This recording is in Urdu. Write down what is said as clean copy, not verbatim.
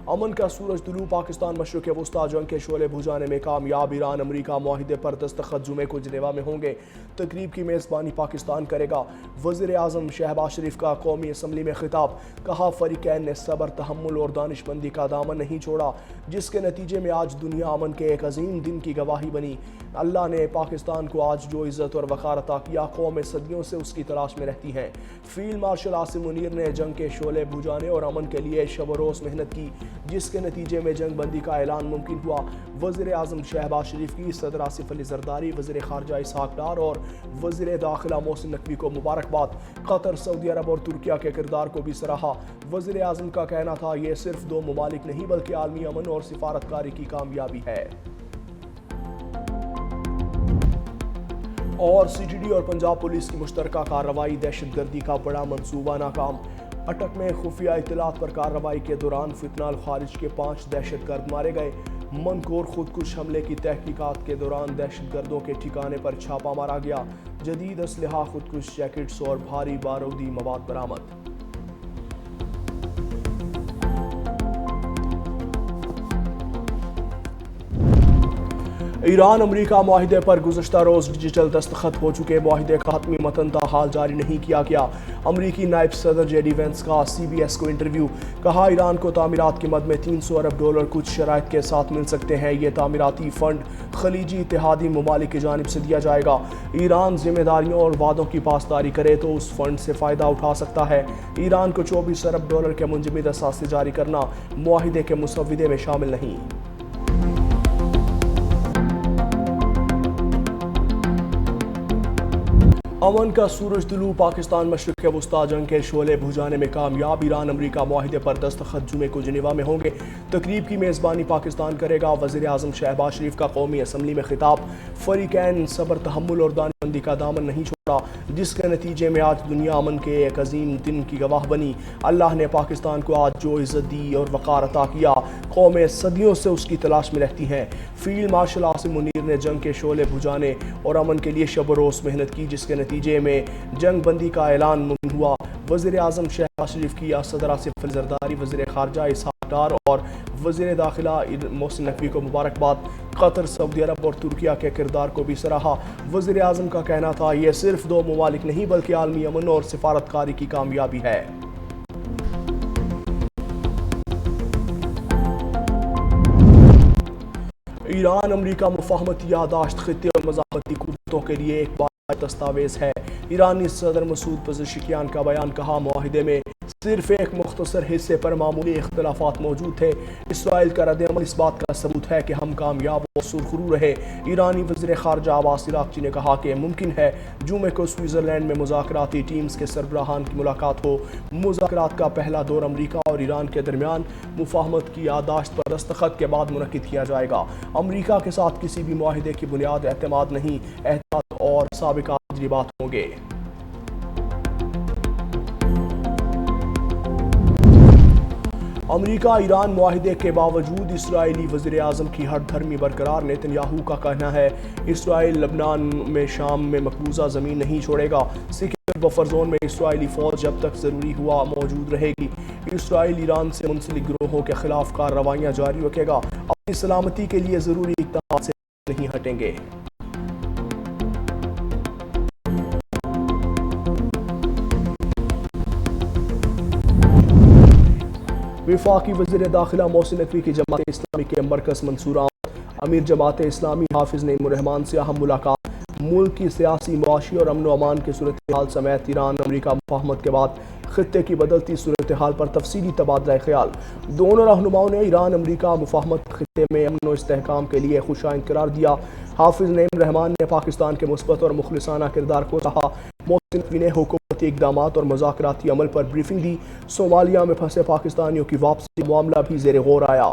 امن کا سورج طلوع، پاکستان مشرق وسطی جنگ کے شعلے بجھانے میں کامیاب، ایران امریکہ معاہدے پر دستخط جمعے کو جنیوا میں ہوں گے۔ تقریب کی میزبانی پاکستان کرے گا۔ وزیر اعظم شہباز شریف کا قومی اسمبلی میں خطاب، کہا فریقین نے صبر، تحمل اور دانش مندی کا دامن نہیں چھوڑا، جس کے نتیجے میں آج دنیا امن کے ایک عظیم دن کی گواہی بنی۔ اللہ نے پاکستان کو آج جو عزت اور وقار عطا کیا، قومیں صدیوں سے اس کی تلاش میں رہتی ہیں۔ فیلڈ مارشل عاصم منیر نے جنگ کے شعلے بجھانے اور امن کے لیے شب و روز محنت کی، جس کے نتیجے میں جنگ بندی کا اعلان ممکن ہوا۔ وزیر اعظم شہباز شریف کی صدر آصف علی زرداری، وزیر خارجہ اسحاق ڈار اور وزیر داخلہ محسن نقوی کو مبارکباد۔ قطر، سعودی عرب اور ترکیہ کے کردار کو بھی سراہا۔ وزیر اعظم کا کہنا تھا، یہ صرف دو ممالک نہیں بلکہ عالمی امن اور سفارتکاری کی کامیابی ہے۔ اور سی ٹی ڈی اور پنجاب پولیس کی مشترکہ کارروائی، دہشت گردی کا بڑا منصوبہ ناکام۔ اٹک میں خفیہ اطلاعات پر کارروائی کے دوران فتنہ الخارج کے 5 دہشت گرد مارے گئے۔ منکور خودکش حملے کی تحقیقات کے دوران دہشت گردوں کے ٹھکانے پر چھاپہ مارا گیا۔ جدید اسلحہ، خودکش جیکٹس اور بھاری بارودی مواد برآمد۔ ایران امریکہ معاہدے پر گزشتہ روز ڈیجیٹل دستخط ہو چکے۔ معاہدے کا حتمی متن تاحال جاری نہیں کیا گیا۔ امریکی نائب صدر جے ڈی وینس کا سی بی ایس کو انٹرویو، کہا ایران کو تعمیرات کی مد میں $300 ارب کچھ شرائط کے ساتھ مل سکتے ہیں۔ یہ تعمیراتی فنڈ خلیجی اتحادی ممالک کی جانب سے دیا جائے گا۔ ایران ذمہ داریوں اور وعدوں کی پاسداری کرے تو اس فنڈ سے فائدہ اٹھا سکتا ہے۔ ایران کو $24 ارب کے منجمد اثاثے جاری کرنا معاہدے کے مسودے میں شامل نہیں۔ امن کا سورج طلوع، پاکستان مشرق وسطی جنگ کے شعلے بجھانے میں کامیاب، ایران امریکہ معاہدے پر دستخط جمعے کو جنیوا میں ہوں گے۔ تقریب کی میزبانی پاکستان کرے گا۔ وزیر اعظم شہباز شریف کا قومی اسمبلی میں خطاب، فریقین صبر، تحمل اور دانش مندی کا دامن نہیں چھوڑا، جس کے نتیجے میں آج دنیا امن کے ایک عظیم دن کی گواہ بنی۔ اللہ نے پاکستان کو آج جو عزت دی اور وقار عطا کیا، قومیں صدیوں سے اس کی تلاش میں رہتی ہیں۔ فیلڈ مارشل عاصم منیر نے جنگ کے شعلے بجھانے اور امن کے لیے شب و روز محنت کی، جس کے نتیجے میں جنگ بندی کا اعلان ممکن ہوا۔ وزیر اعظم شہباز شریف کی صدر آصف علی زرداری، وزیر خارجہ اسحاق ڈار اور وزیر داخلہ محسن نقوی کو مبارکباد۔ قطر، سعودی عرب اور ترکیہ کے کردار کو بھی سراہا۔ وزیر اعظم کا کہنا تھا، یہ صرف دو ممالک نہیں بلکہ عالمی امن اور سفارتکاری کی کامیابی ہے۔ ایران امریکہ مفاہمتی یادداشت خطے اور مزاحمتی قوتوں کے لیے ایک بار دستاویز ہے۔ ایرانی صدر مسعود پزشکیان کا بیان، کہا معاہدے میں صرف ایک مختصر حصے پر معمولی اختلافات موجود تھے۔ اسرائیل کا رد عمل اس بات کا ثبوت ہے کہ ہم کامیاب اور سرخرو رہے۔ ایرانی وزیر خارجہ عباس عراقچی نے کہا کہ ممکن ہے جمعے کو سوئٹزرلینڈ میں مذاکراتی ٹیمز کے سربراہان کی ملاقات ہو۔ مذاکرات کا پہلا دور امریکہ اور ایران کے درمیان مفاہمت کی یادداشت پر دستخط کے بعد منعقد کیا جائے گا۔ امریکہ کے ساتھ کسی بھی معاہدے کی بنیاد اعتماد نہیں، احتیاط اور سابقہ تجربات ہوں گے۔ امریکہ ایران معاہدے کے باوجود اسرائیلی وزیر اعظم کی ہٹ دھرمی برقرار۔ نیتن یاہو کا کہنا ہے، اسرائیل لبنان میں شام میں مقبوضہ زمین نہیں چھوڑے گا۔ سیکیور بفر زون میں اسرائیلی فوج جب تک ضروری ہوا موجود رہے گی۔ اسرائیل ایران سے منسلک گروہوں کے خلاف کارروائیاں جاری رکھے گا، اپنی سلامتی کے لیے ضروری اقدامات سے نہیں ہٹیں گے۔ وفاقی وزیر داخلہ محسن نقوی کی جماعت اسلامی کے مرکز منصور احمد، امیر جماعت اسلامی حافظ نعیم الرحمان سے اہم ملاقات۔ ملک کی سیاسی، معاشی اور امن و امان کی صورتحال سمیت ایران امریکہ مفاہمت کے بعد خطے کی بدلتی صورتحال پر تفصیلی تبادلہ خیال۔ دونوں رہنماؤں نے ایران امریکہ مفاہمت خطے میں امن و استحکام کے لیے خوش آئند قرار دیا۔ حافظ نعیم الرحمان نے پاکستان کے مثبت اور مخلصانہ کردار کو سراہا۔ محسن نقوی نے حکومتی اقدامات اور مذاکراتی عمل پر بریفنگ دی۔ صومالیہ میں پھنسے پاکستانیوں کی واپسی کا معاملہ بھی زیر غور آیا۔